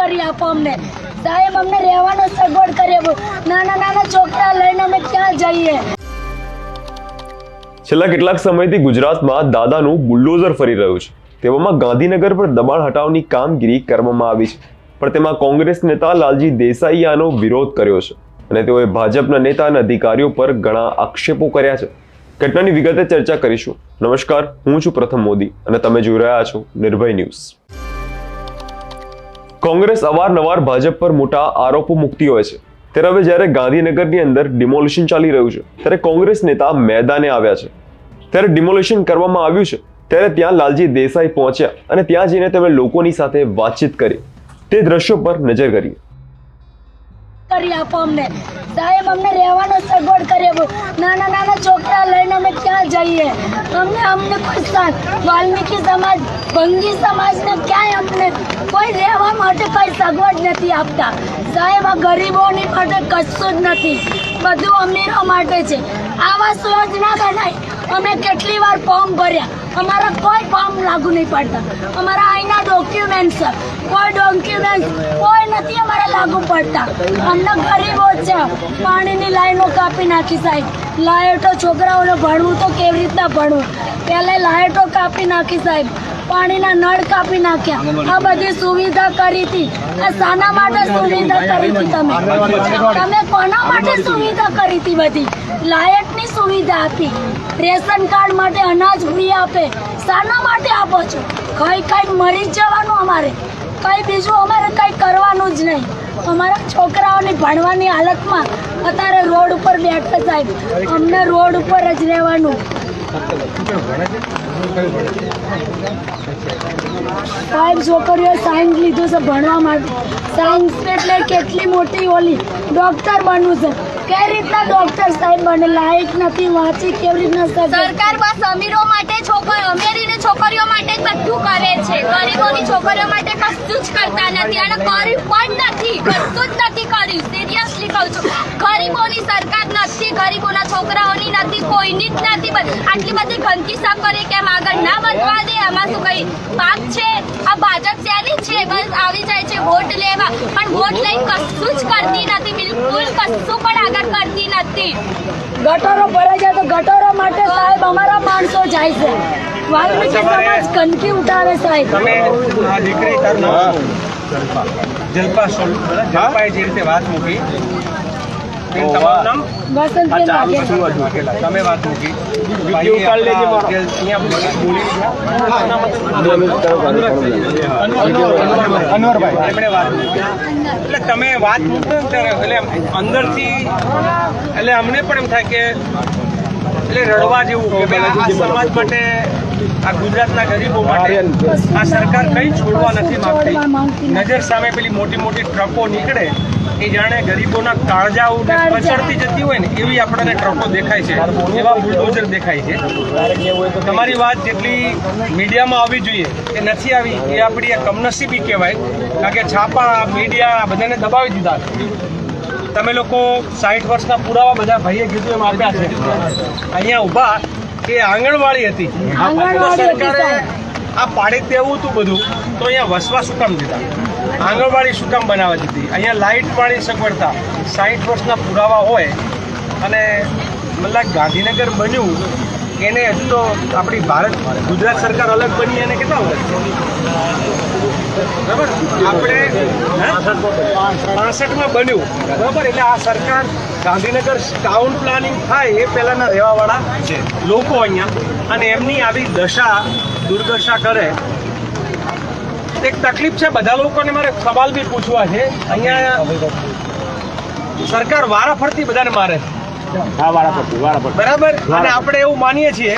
કરી આપો અમને સાહેબ, અમને રહેવાનો સગવડ કરી આપો. નાના નાના છોકરા લઈને અમે ક્યાં જઈએ? છેલ્લા કેટલાક સમયથી ગુજરાતમાં દાદાનું બુલડોઝર ફરી રહ્યું છે. તેવામાં ગાંધીનગર પર દબાણ હટાવની કામગીરી કરવામાં આવી છે, પણ તેમાં કોંગ્રેસ નેતા લાલજી દેસાઈએ આનો વિરોધ કર્યો છે અને તેઓએ ભાજપના નેતા અને અધિકારીઓ પર ઘણા આક્ષેપો કર્યા છે. ઘટનાની વિગતે ચર્ચા કરીશું. નમસ્કાર, હું છું પ્રથમ મોદી અને તમે જોઈ રહ્યા છો નિર્ભય ન્યૂઝ. કોંગ્રેસ અવારનવાર ભાજપ પર મોટા આરોપો મૂકતી હોય છે, ત્યારે હવે જ્યારે ગાંધીનગરની અંદર ડિમોલિશન ચાલી રહ્યું છે ત્યારે કોંગ્રેસ નેતા મેદાને આવ્યા છે. ત્યારે ડિમોલિશન કરવામાં આવ્યું છે ત્યારે ત્યાં લાલજી દેસાઈ પહોંચ્યા અને ત્યાં જઈને તેમણે લોકોની સાથે વાતચીત કરી. તે દ્રશ્યો પર નજર કરીએ. કરી આપો અમને સાહેબ, અમને રહેવાનો સગવડ કરી આપો. નાના નાના છોકરા લઈને અમે ક્યાં જઈએ? અમને કોઈ વાલ્મીકી સમાજ, ભંગી સમાજને ક્યાંય અમને કોઈ રહેવા માટે કઈ સગવડ નથી આપતા સાહેબ. આ ગરીબોની માટે કશું જ નથી, બધું અમીરો માટે છે. આવાસ યોજના બનાવી, અમે કેટલી વાર ફોર્મ ભર્યા, અમારા કોઈ ફોર્મ લાગુ નહીં પડતા. અમારા અહીંના ડોક્યુમેન્ટ્સ, કોઈ ડોક્યુમેન્ટ કોઈ નથી અમારે લાગુ પડતા. અમને ગરીબો છે. પાણીની લાઈનો કાપી નાખી સાહેબ. લાઈટો, છોકરાઓને ભણવું તો કેવી રીતના ભણવું? પહેલા લાઈટો કાપી નાખી સાહેબ, પાણીના નળ કાપી નાખ્યા. આ બધી સુવિધા કરી હતી. આ શાના માટે સુવિધા કરી હતી? તમે કોના માટે સુવિધા કરી હતી? બધી લાઇટની સુવિધા આપી, રેશન કાર્ડ માટે અનાજ ફ્રી આપે. શાના માટે આપો છો? કઈ મરી જવાનું અમારે, કઈ બીજું અમારે કઈ કરવાનું જ નહીં. અમારા છોકરાઓની ભણવાની હાલતમાં અત્યારે રોડ ઉપર બેઠા સાહેબ. અમને રોડ ઉપર જ રહેવાનું. સાહેબ, છોકરીઓ સાયન્સ લીધું છે ભણવા માટે. સાયન્સ એટલે કેટલી મોટી ઓલી ડોક્ટર બનવું છે. કઈ રીતના ડોક્ટર સાહેબ બને? લાયક નથી, વાંચી કેવી રીતના? સરકાર બસ અમીરો માટે, અમીરીને છોકરીઓ માટે જ બધું કરે છે. ગરીબોની છોકરીઓ માટે કશું જ કરતા નથી અને કર્યું પણ નથી, કશું જ નથી કર્યું. સિરિયસલી કહું છું, ગરીબોની સરકાર નથી, ગરીબોના છોકરાઓની નથી, કોઈની જ નથી. આટલી બધી ગંદકી સાફ કરી કેમ આગળ ના વધવા દે? આમાં શું કઈ પાક છે? આ ભાજપ શેની છે? બસ આવી જાય છે વોટ લેવા, પણ વોટ લઈને કશું જ કરતી નથી, બિલકુલ કશું પણ આગળ કરતી નથી. ગટરો ભરાઈ જાય તો ગટરો માટે સાહેબ અમારા માણસો જાય છે. વાલ્મીકી સમાજ ગંદકી ઉઠાવે સાહેબ. તમે આ દીકરી જલ્પાએ જે રીતે વાત મૂકી, તમારું નામ તમે વાત મૂકી, એમણે વાત મૂકી, એટલે તમે વાત મૂકો એટલે અંદરથી એટલે અમને પણ એમ થાય કે એટલે રડવા જેવું કે ભાઈ આ સમાજ માટે, આ ગુજરાતના ગરીબો માટે આ સરકાર કંઈ છોડવા નથી માંગતી. નજર સામે પેલી મોટી મોટી ટ્રકો નીકળે એ જાણે ગરીબોના કાળજાઓ કચડતી જતી હોય ને એવી આપણને ટ્રકો દેખાય છે, એવા બુલડોઝર દેખાય છે. તમારી વાત જેટલી મીડિયામાં આવવી જોઈએ એ નથી આવી, એ આપણી કમનસીબી કહેવાય. કારણ કે છાપા, મીડિયા બધાને દબાવી દીધા. તમે લોકો 60 વર્ષના પુરાવા બધા ભાઈએ કીધું એમ આપ્યા છે. અહીંયા ઊભા એ આંગણવાડી હતી, સરકારે આ પાડી દેવું હતું બધું, તો અહીંયા વસવા શું કામ દીધા? આંગણવાડી શું કામ બનાવવા દીધી? અહીંયા લાઇટ પાણી સગવડતા 60 વર્ષના પુરાવા હોય અને મતલબ ગાંધીનગર બન્યું એને હજુ તો આપણી ગુજરાત સરકાર અલગ બની એને કેટલા વર્ષ બરાબર? આપણે 65માં બન્યું બરાબર. એટલે આ સરકાર ગાંધીનગર ટાઉન પ્લાનિંગ થાય એ પહેલાંના રહેવાવાળા છે લોકો અહીંયા, અને એમની આવી દશા દુર્દશા કરે. એક તકલીફ છે બધા લોકોને. મારે સવાલ બી પૂછવા છે. અહીંયા સરકાર વારાફરતી બધાને મારે છે બરાબર, અને આપણે એવું માનીએ છીએ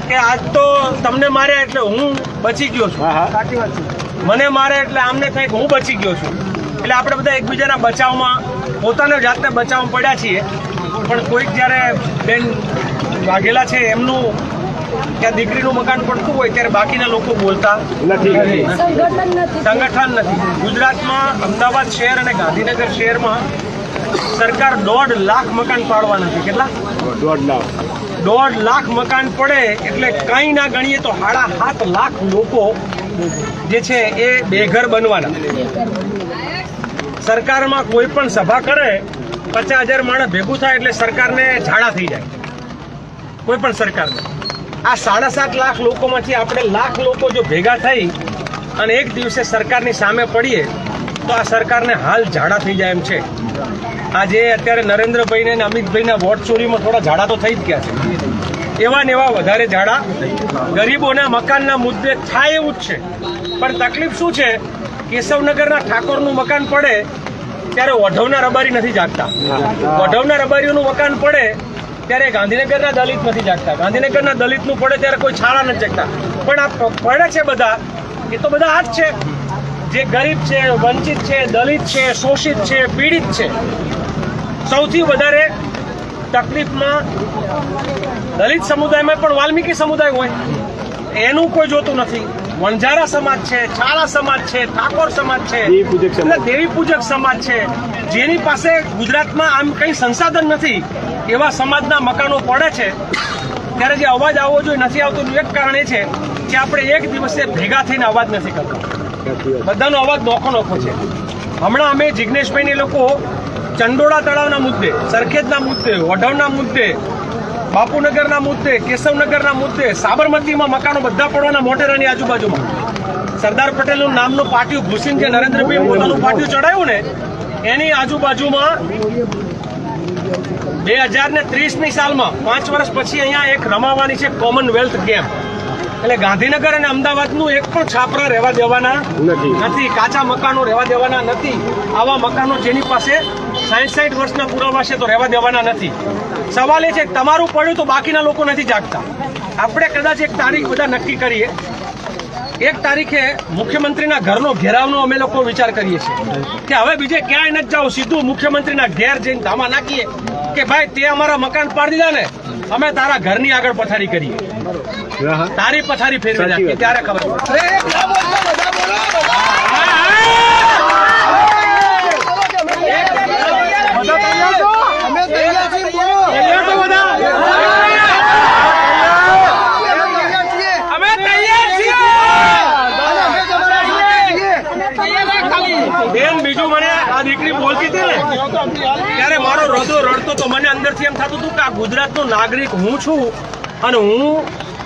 કે આજ તો તમને માર્યા એટલે હું બચી ગયો છું, સાચી વાત છે. મને મારે એટલે આમને થાય કે હું બચી ગયો છું. એટલે આપણે બધા એકબીજાના બચાવમાં, પોતાના જાતને બચાવમાં પડ્યા છીએ. પણ કોઈક જ્યારે બેન વાઘેલા છે એમનું ત્યાં દીકરીનું મકાન પડતું હોય ત્યારે બાકીના લોકો બોલતા નથી, સંગઠન નથી. ગુજરાતમાં અમદાવાદ શહેર અને ગાંધીનગર શહેરમાં સરકાર 1.5 લાખ મકાન પાડવાના છે. કેટલા? 1.5 લાખ મકાન પડે એટલે કંઈ ના ગણીએ તો 7.5 લાખ લોકો જે છે એ બેઘર બનવાના. સરકારમાં કોઈ પણ સભા કરે 50,000 માણસ ભેગું થાય એટલે સરકારને ઝાડા થઈ જાય, કોઈ પણ સરકારને. આ 7.5 લાખ લોકોમાંથી આપણે લાખ લોકો જો ભેગા થઈ અને એક દિવસે સરકારની સામે પડીએ તો આ સરકારને હાલ ઝાડા થઈ જાય એમ છે. આજે અત્યારે નરેન્દ્રભાઈને અને અમિતભાઈના વોટ ચોરીમાં થોડા ઝાડા તો થઈ જ ગયા છે. એવા ને એવા વધારે ઝાડા ગરીબોના મકાનના મુદ્દે થાય એવું જ છે. પણ તકલીફ શું છે, કેશવનગરના ઠાકોરનું મકાન પડે ત્યારે ઓઢવના રબારી નથી જાગતા, ઓઢવના રબારીઓનું મકાન પડે ત્યારે ગાંધીનગરના દલિત નથી જાગતા, ગાંધીનગરના દલિતનું પડે ત્યારે કોઈ છાળા નથી જાગતા. પણ આ પડે છે બધા, એ તો બધા આ જ છે, જે ગરીબ છે, વંચિત છે, દલિત છે, શોષિત છે, પીડિત છે. સૌથી વધારે તકલીફમાં દલિત સમુદાયમાં પણ વાલ્મીકી સમુદાય હોય, એનું કોઈ જોતું નથી. વણઝારા સમાજ છે, છાળા સમાજ છે, ઠાકોર સમાજ છે, દેવી પૂજક સમાજ છે, જેની પાસે ગુજરાતમાં આમ કઈ સંસાધન નથી એવા સમાજના મકાનો પડે છે ત્યારે જે અવાજ આવવો જોઈએ નથી આવતો. એક કારણ એ છે કે આપણે એક દિવસે ભેગા થઈને અવાજ નથી કરતા, બધાનો અવાજ નોખો છે. હમણાં અમે જિગ્નેશભાઈ લોકો ચંડોળા તળાવના મુદ્દે, સરખેજના મુદ્દે, વઢવના મુદ્દે, બાપુનગરના મુદ્દે, કેશવનગરના મુદ્દે, સાબરમતીમાં મકાનો બધા પડવાના, મોટેરાની આજુબાજુમાં સરદાર પટેલનું નામનું પાટિયું ઘૂસીને જે નરેન્દ્રભાઈ પોતાનું પાટિયું ચડાવ્યું ને એની આજુબાજુમાં 2030ની સાલમાં 5 વર્ષ પછી અહીંયા એક રમાવાની છે કોમનવેલ્થ ગેમ. એટલે ગાંધીનગર અને અમદાવાદનું એક પણ છાપરા રહેવા દેવાના નથી, કાચા મકાનો રહેવા દેવાના નથી. આવા મકાનો જેની પાસે 60 વર્ષના પુરાવા છે તો રહેવા દેવાના નથી. સવાલ એ છે કે તમારું પડ્યું તો બાકીના લોકો નથી જાગતા. આપણે કદાચ એક તારીખ બધા નક્કી કરીએ, 1 તારીખે મુખ્યમંત્રીના ઘરનો ઘેરાવનો અમે લોકો વિચાર કરીએ છીએ કે હવે બીજે ક્યાંય નથી જાવ, સીધું મુખ્યમંત્રીના ઘેર જઈને ધામા નાખીએ કે ભાઈ તે અમારા મકાન પાડી દીધા ને, અમે તારા ઘરની આગળ પથારી કરીએ, તારી પથારી ફેરવી નાખીએ, ત્યારે ખબર પડે. બેન બીજું મને આ દીકરી બોલતી હતી ને ત્યારે મારો હૃદય રડતો તો, મને અંદરથી એમ થતું હતું કે આ ગુજરાતનો નાગરિક હું છું અને હું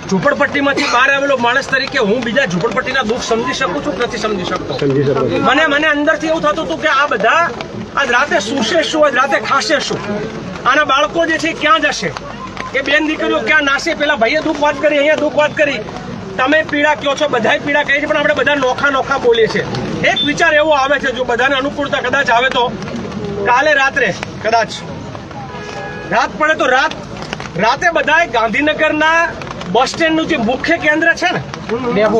ઝૂંપડપટ્ટીમાંથી બહાર આવેલો માણસ તરીકે હું બીજા ઝૂંપડપટ્ટીના દુઃખ સમજી શકું છું કે નથી સમજી શકતો. મને અંદરથી એવું થતું હતું કે આ બધા આજ રાતે સૂશે શું, આજ રાતે ખાશે શું, આના બાળકો જે છે ક્યાં જશે, એ બેન દીકરીઓ ક્યાં નાશે. પેલા ભાઈએ દુઃખ વાત કરી, અહીંયા દુઃખ વાત કરી, તમે પીડા કહો છો, બધાય પીડા કહે છે, પણ આપણે બધા નોખા બોલીએ છીએ. એક વિચાર એવો આવે છે, જો બધાને અનુકૂળતા કદાચ આવે તો કાલે રાત્રે કદાચ રાત પડે તો રાતે બધાએ ગાંધીનગરના બસ સ્ટેન્ડનું જે મુખ્ય કેન્દ્ર છે ને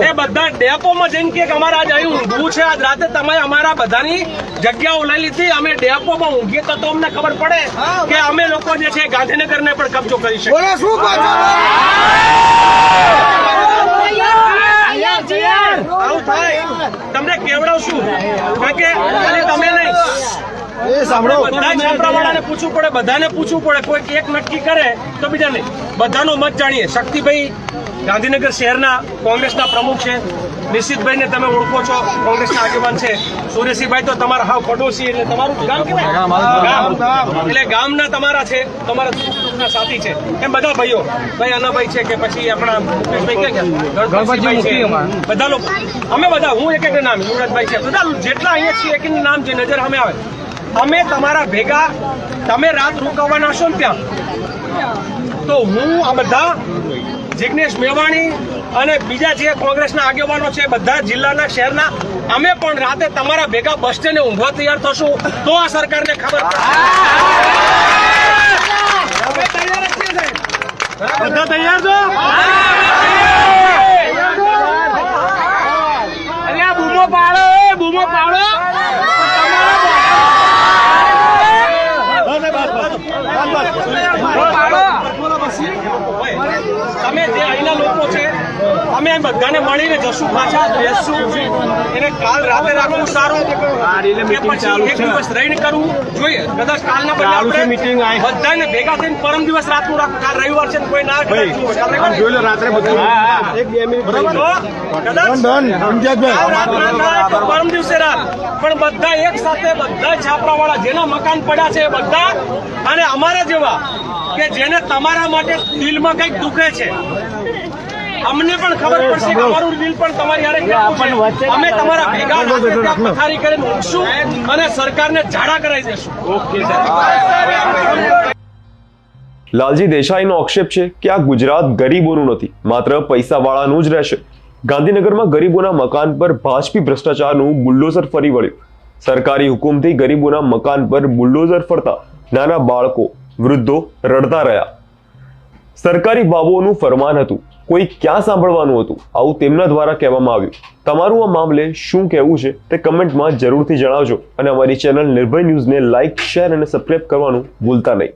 એ બધા ડેપોમાં જઈને કે અમારે આજ અહીં ઊંઘવું છે, આજ રાતે તમે અમારા બધાની જગ્યાઓ લઈ લીધી, અમે ડેપોમાં ઊંઘીએ તો અમને ખબર પડે કે અમે લોકો જે છે ગાંધીનગરને પણ કબજો કરી શકીએ. આવું થાય તમને કેવડાવશું, કારણ કે ખાલી તમે નહીં, બધા છાપરાવાળાને પૂછવું પડે, બધાને પૂછવું પડે. કોઈ એક નક્કી કરે તો બીજા નહીં, બધાનો મત જાણીએ. શક્તિભાઈ ગાંધીનગર શહેરના કોંગ્રેસના પ્રમુખ છે, નિશ્ચિતભાઈને તમે ઓળખો છો, કોંગ્રેસના આગેવાન છે. સુરેશભાઈ તો તમારા હાવ પડોશી, એટલે તમારું ગામ કેવાય, એટલે ગામના તમારા છે, તમારા સાથી છે. એમ બધા ભાઈઓ, ભાઈ અનાભાઈ છે કે પછી આપણા મુકેશભાઈ ગણપતભાઈ છે, બધા લોકો અમે બધા, હું એક નામ યુવરાજભાઈ છે, બધા જેટલા અહીંયા છીએ એક નામ જે નજર અમે આવે, અમે તમારા ભેગા, તમે રાત રોકાવાના છો ને ત્યાં, તો હું આ બધા જિગ્નેશ મેવાણી અને બીજા જે કોંગ્રેસના આગેવાનો છે, બધા જિલ્લાના શહેરના, અમે પણ રાતે તમારા ભેગા બસ સ્ટેન્ડે ઊંઘવા તૈયાર થશું, તો આ સરકારને ખબર પડે. બધા તૈયાર છો? અરે આ બૂમો પાડો, બૂમો પાડો. તમે જે અહીંના લોકો છે, અમે બધાને મળીને જશું પાછા બેસશું એને કાલ રાતે રાખવું સારું કે પછી એક દિવસ રહીને કરવું જોઈએ કદાચ કાલના બદલે આપણે બધાને ભેગા થઈને પરમ દિવસ રાતનું રાખવું કાલ રવિવાર છે ને કોઈ ના જોઈ લો રાત્રે બધું પરમ દિવસે રાત પણ બધા એક સાથે બધા છાપરાવાળા જેના મકાન પડ્યા છે એ બધા અને અમારા જેવા કે જેને તમારા માટે દિલમાં કંઈક દુખે છે અમને પણ ખબર પડશે કે અમારું દિલ પણ તમારી હારે કેટલું છે. અમે તમારા ભેગા પથારી કરીને ઉઠશું અને સરકારને ઝાડા કરાવી દેશું. લાલજી દેસાઈનો આક્ષેપ છે કે આ ગુજરાત ગરીબોનું નથી, માત્ર પૈસાવાળાનું જ રહેશે. ગાંધીનગરમાં ગરીબોના મકાન પર ભાજપી ભ્રષ્ટાચારનું બુલડોઝર ફરી વળ્યું. સરકારી હુકુમથી ગરીબોના મકાન પર બુલડોઝર ફરતા નાના બાળકો, વૃદ્ધો રડતા રહ્યા. સરકારી બાબુઓનું ફરમાન હતું, કોઈ ક્યાં સાંભળવાનું હતું, આવું તેમના દ્વારા કહેવામાં આવ્યું. તમારું આ મામલે શું કહેવું છે તે કમેન્ટમાં જરૂરથી જણાવજો અને અમારી ચેનલ નિર્ભય ન્યૂઝને લાઇક, શેર અને સબસ્ક્રાઇબ કરવાનું ભૂલતા નહીં.